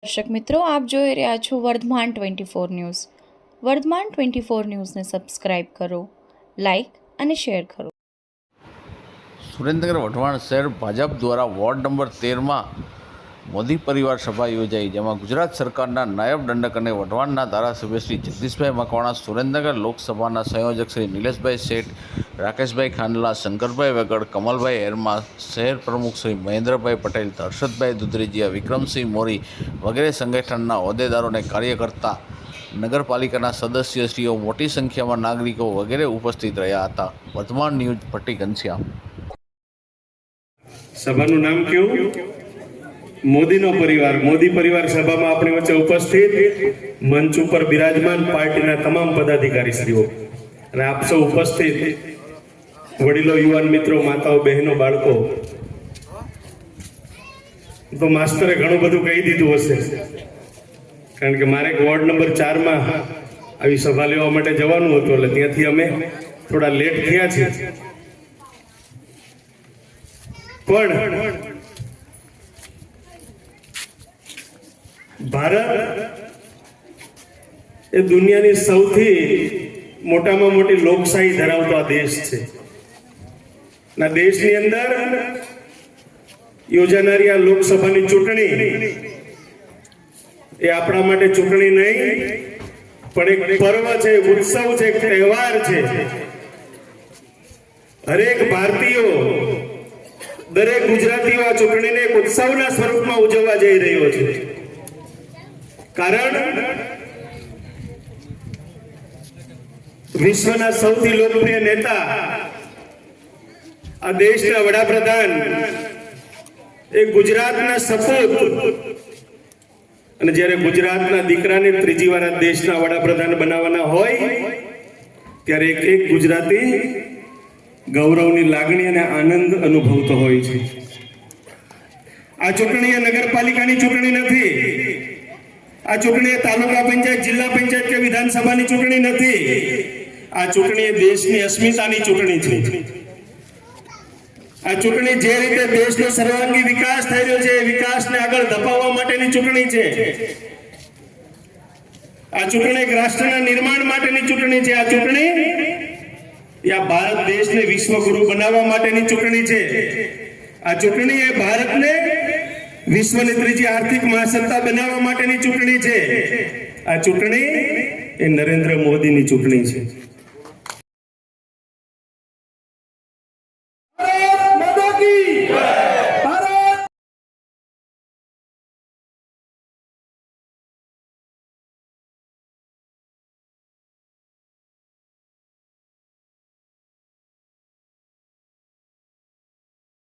દર્શક મિત્રો, આપ જોઈ રહ્યા છો વર્ધમાન 24 ન્યૂઝ. વર્ધમાન 24 ન્યૂઝને સબસ્ક્રાઇબ કરો, લાઇક અને શેર કરો. સુરેન્દ્રનગર વઢવાણ શહેર ભાજપ દ્વારા વોર્ડ નંબર 13માં મોદી પરિવાર સભા યોજાઈ, જેમાં ગુજરાત સરકારના નાયબ દંડક અને વઢવાણના ધારાસભ્ય શ્રી જગદીશભાઈ મકવાણા, સુરેન્દ્રનગર લોકસભાના સંયોજક શ્રી નિલેશભાઈ શેઠ, રાકેશભાઈ ખાંડલા, શંકરભાઈ વેગડ, કમલભાઈ હેરમા, શહેર પ્રમુખ શ્રી મહેન્દ્રભાઈ પટેલ, હર્ષદભાઈ દુધરેજીયા, વિક્રમસિંહ મોરી વગેરે સંગઠનના હોદ્દેદારો અને કાર્યકર્તા, નગરપાલિકાના સદસ્યશ્રીઓ, મોટી સંખ્યામાં નાગરિકો વગેરે ઉપસ્થિત રહ્યા હતા. વર્ધમાન ન્યૂઝ ભટ્ટી ઘનશ્યામ. સભાનું નામ કેવું? મોદીનો પરિવાર. મોદી પરિવાર સભામાં આપણી વચ્ચે ઉપસ્થિત મંચ ઉપર બિરાજમાન પાર્ટીના તમામ પદાધિકારીશ્રીઓ અને આપ સૌ ઉપસ્થિત વડીલો, યુવાન મિત્રો, માતાઓ, બહેનો, બાળકો. તો માસ્તરે ઘણું બધું કહી દીધું હશે, કારણ કે મારે વોર્ડ નંબર 4માં આવી સભા લેવા માટે જવાનું હતું, એટલે ત્યાંથી અમે થોડા લેટ થયા છીએ. પણ ભારત એ દુનિયાની સૌથી મોટામાં મોટી લોકશાહી ધરાવતો આ દેશ છે. ના દેશની અંદર યોજાનારી આ લોકસભાની ચૂંટણી એ આપણા માટે ચૂંટણી નહીં, પણ એક પર્વ છે, ઉત્સવ છે, એક તહેવાર છે. હરેક ભારતીયો, દરેક ગુજરાતીઓ આ ચૂંટણીને એક ઉત્સવના સ્વરૂપમાં ઉજવવા જઈ રહ્યો છે. કારણ વિશ્વના સૌથી લોકપ્રિય નેતા, આ દેશના વડાપ્રધાન, એ ગુજરાતના સપૂત, અને જ્યારે ગુજરાતના દીકરાને ત્રીજી વાર આ દેશના વડાપ્રધાન બનાવવાના હોય ત્યારે એક ગુજરાતી ગૌરવની લાગણી અને આનંદ અનુભવતો હોય છે. આ ચૂંટણી નગરપાલિકાની ચૂંટણી નથી. આ ચૂંટણી તાલુકા પંચાયત, જિલ્લા પંચાયત કે વિધાનસભાની ચૂંટણી નથી. આ ચૂંટણી દેશની અસ્મિતાની ચૂંટણી છે. આ ચૂંટણી જે રીતે દેશનો સર્વાંગી વિકાસ થઈ રહ્યો છે, એ વિકાસને આગળ ધપાવવા માટેની ચૂંટણી છે. આ ચૂંટણી એક રાષ્ટ્રના નિર્માણ માટેની ચૂંટણી છે. આ ચૂંટણી આ ભારત દેશને વિશ્વગુરુ બનાવવા માટેની ચૂંટણી છે. આ ચૂંટણી એ ભારતને વિશ્વની ત્રીજી આર્થિક મહાસત્તા બનાવવા માટેની ચૂંટણી છે. આ ચૂંટણી એ નરેન્દ્ર મોદીની ચૂંટણી છે.